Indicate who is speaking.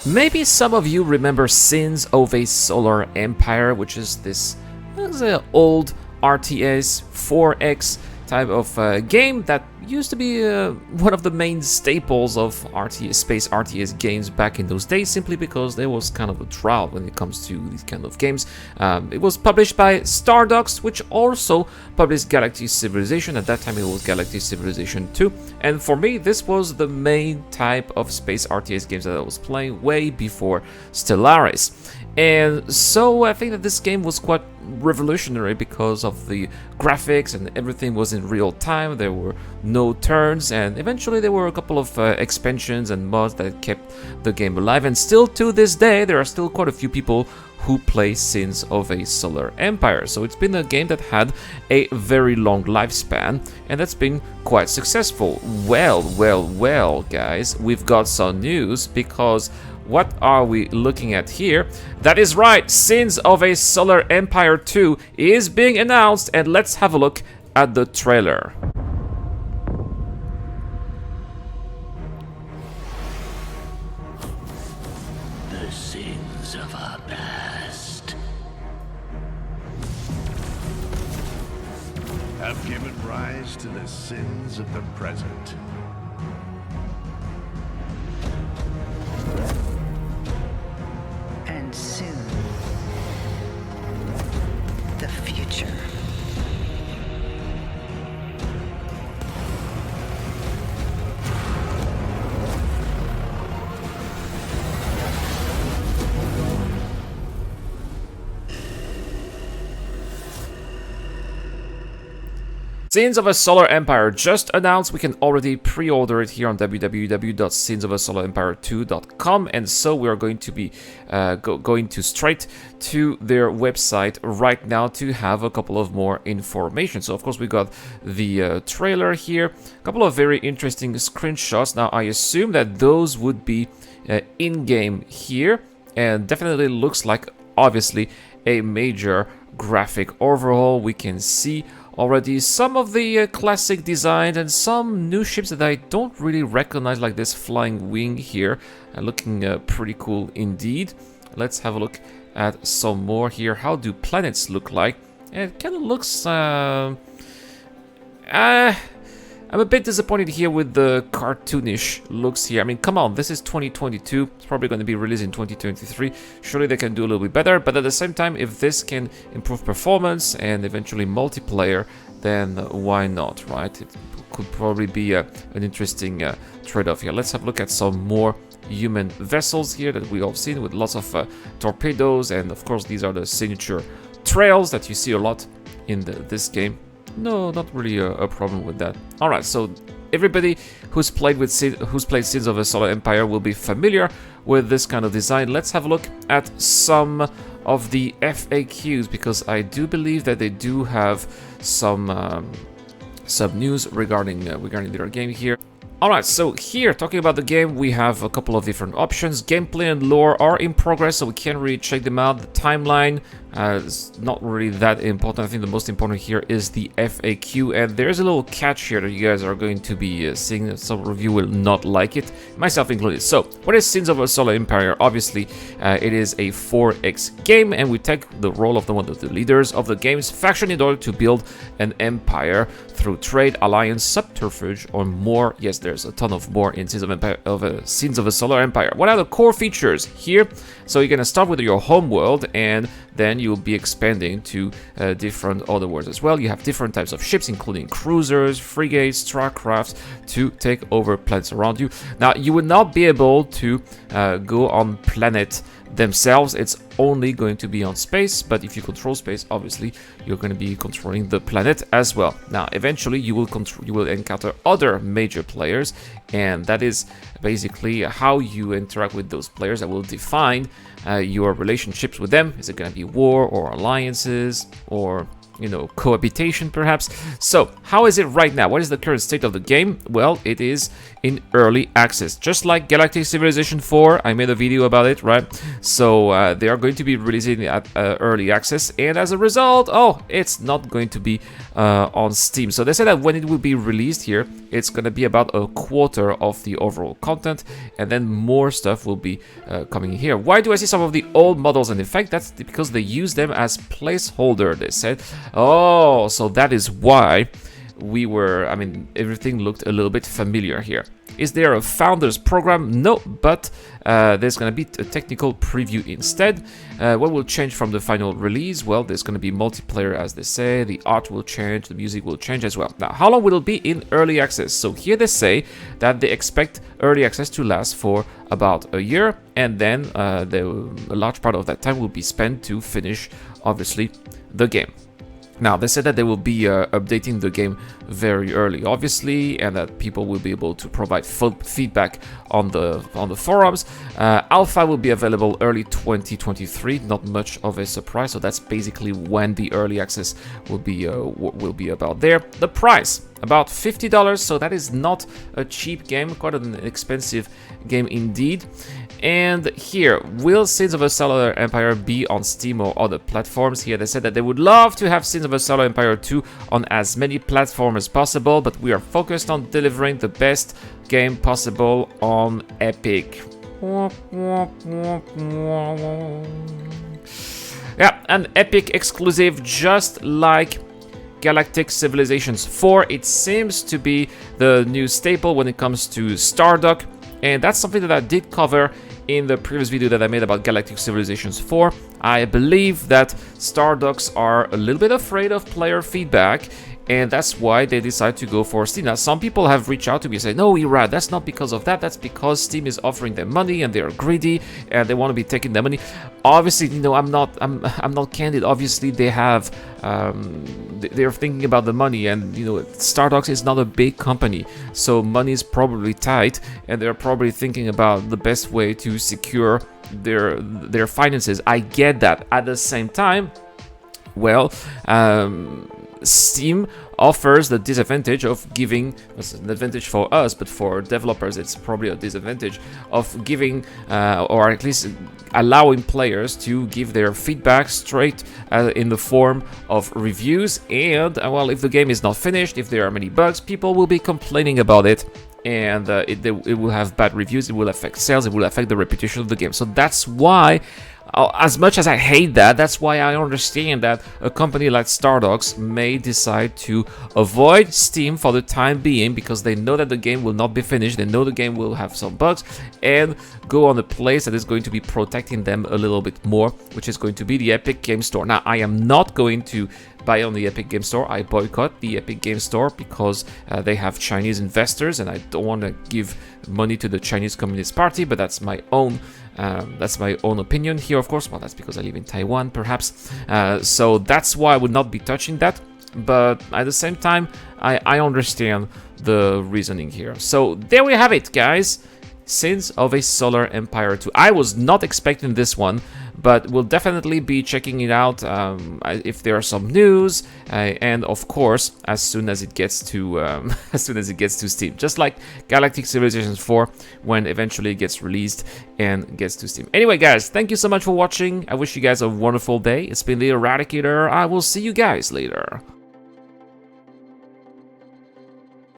Speaker 1: Maybe some of you remember Sins of a Solar Empire, which is this old RTS 4X type of game that used to be one of the main staples of space RTS games back in those days, simply because there was kind of a drought when it comes to these kind of games. It was published by Stardust, which also published Galactic Civilization. At that time it was Galactic Civilization 2, and for me this was the main type of space RTS games that I was playing way before Stellaris. And so I think that this game was quite revolutionary because of the graphics, and everything was in real time. There were no turns, and eventually there were a couple of expansions and mods that kept the game alive. And still to this day there are still quite a few people who play Sins of a Solar Empire. So it's been a game that had a very long lifespan, and that's been quite successful. Well, guys, we've got some news, because what are we looking at here? That is right, Sins of a Solar Empire 2 is being announced, and let's have a look at the trailer.
Speaker 2: The sins of our past
Speaker 3: have given rise to the sins of the present.
Speaker 4: And soon, the future.
Speaker 1: Sins of a Solar Empire just announced. We can already pre-order it here on www.sinsofasolaempire2.com, and so we are going to be going to straight to their website right now to have a couple of more information. So of course we got the trailer here, a couple of very interesting screenshots. Now I assume that those would be in-game here, and definitely looks like obviously a major graphic overhaul. We can see already some of the classic designs and some new ships that I don't really recognize, like this flying wing here, looking pretty cool indeed. Let's have a look at some more here. How do planets look like? It kind of looks I'm a bit disappointed here with the cartoonish looks here. I mean, come on, this is 2022. It's probably going to be released in 2023. Surely they can do a little bit better, but at the same time, if this can improve performance and eventually multiplayer, then why not, right? It could probably be an interesting trade-off here. Let's have a look at some more human vessels here that we all seen, with lots of torpedoes, and of course these are the signature trails that you see a lot in this game. No, not really a problem with that. Alright, so everybody who's played Sins of a Solar Empire will be familiar with this kind of design. Let's have a look at some of the FAQs, because I do believe that they do have some news regarding their game here. Alright, so here, talking about the game, we have a couple of different options. Gameplay and lore are in progress, so we can't really check them out. The timeline is not really that important. I think the most important here is the FAQ, and there's a little catch here that you guys are going to be seeing. Some of you will not like it, myself included. So, what is Sins of a Solar Empire? Obviously, it is a 4X game, and we take the role of one of the leaders of the game's faction in order to build an empire through trade, alliance, subterfuge, or more. Yes, there's a ton of more in Sins of a Solar Empire. What are the core features here? So you're gonna start with your home world, and then you'll be expanding to different other worlds as well. You have different types of ships, including cruisers, frigates, starcrafts, to take over planets around you. Now, you will not be able to go on planet themselves. It's only going to be on space, but if you control space, obviously you're going to be controlling the planet as well. Now, eventually you will encounter other major players, and that is basically how you interact with those players that will define your relationships with them. Is it going to be war or alliances, or you know, cohabitation perhaps. So how is it right now? What is the current state of the game? Well, it is in early access, just like Galactic Civilization 4. I made a video about it, right? So they are going to be releasing at early access, and as a result, oh, it's not going to be on Steam. So they said that when it will be released here, it's going to be about a quarter of the overall content, and then more stuff will be coming here. Why do I see some of the old models in effect? That's because they use them as placeholder, they said. Oh, so that is why we were, I mean, everything looked a little bit familiar here. Is there a founders program? No, but there's going to be a technical preview instead. What will change from the final release? Well, there's going to be multiplayer, as they say. The art will change, the music will change as well. Now, how long will it be in early access? So here they say that they expect early access to last for about a year, and then a large part of that time will be spent to finish, obviously, the game. Now, they said that they will be updating the game very early, obviously, and that people will be able to provide feedback on the forums. Alpha will be available early 2023, not much of a surprise. So that's basically when the early access will be about there. The price, about $50, so that is not a cheap game, quite an expensive game indeed. And here, will Sins of a Cellular Empire be on Steam or other platforms? Here they said that they would love to have Sins of a Cellular Empire 2 on as many platforms as possible, but we are focused on delivering the best game possible on Epic. Yeah, an Epic exclusive, just like Galactic Civilizations 4. It seems to be the new staple when it comes to Stardock, and that's something that I did cover in the previous video that I made about Galactic Civilizations 4. I believe that Stardocks are a little bit afraid of player feedback, and that's why they decide to go for Steam. Now, some people have reached out to me and said, no, Irad, that's not because of that. That's because Steam is offering them money and they're greedy and they want to be taking their money. Obviously, you know, I'm not candid. Obviously, they have they're thinking about the money, and you know, Stardocks is not a big company, so money is probably tight, and they're probably thinking about the best way to secure their finances. I get that. At the same time, well, Steam offers the disadvantage of giving, it's an advantage for us, but for developers it's probably a disadvantage of giving or at least allowing players to give their feedback straight in the form of reviews. And well, if the game is not finished, if there are many bugs, people will be complaining about it, and it will have bad reviews, it will affect sales, it will affect the reputation of the game. So that's why, as much as I hate that, that's why I understand that a company like Stardocks may decide to avoid Steam for the time being, because they know that the game will not be finished, they know the game will have some bugs, and go on a place that is going to be protecting them a little bit more, which is going to be the Epic Game Store. Now, I am not going to buy on the Epic Game Store. I boycott the Epic Game Store because they have Chinese investors, and I don't want to give money to the Chinese Communist Party, but that's my own opinion here, of course. Well, that's because I live in Taiwan, perhaps. So that's why I would not be touching that. But at the same time, I understand the reasoning here. So there we have it, guys. Sins of a Solar Empire 2. I was not expecting this one, but we'll definitely be checking it out if there are some news, and of course as soon as it gets to Steam, just like Galactic Civilizations 4 when eventually it gets released and gets to Steam. Anyway, guys, thank you so much for watching. I wish you guys a wonderful day. It's been the Eradicator. I will see you guys later.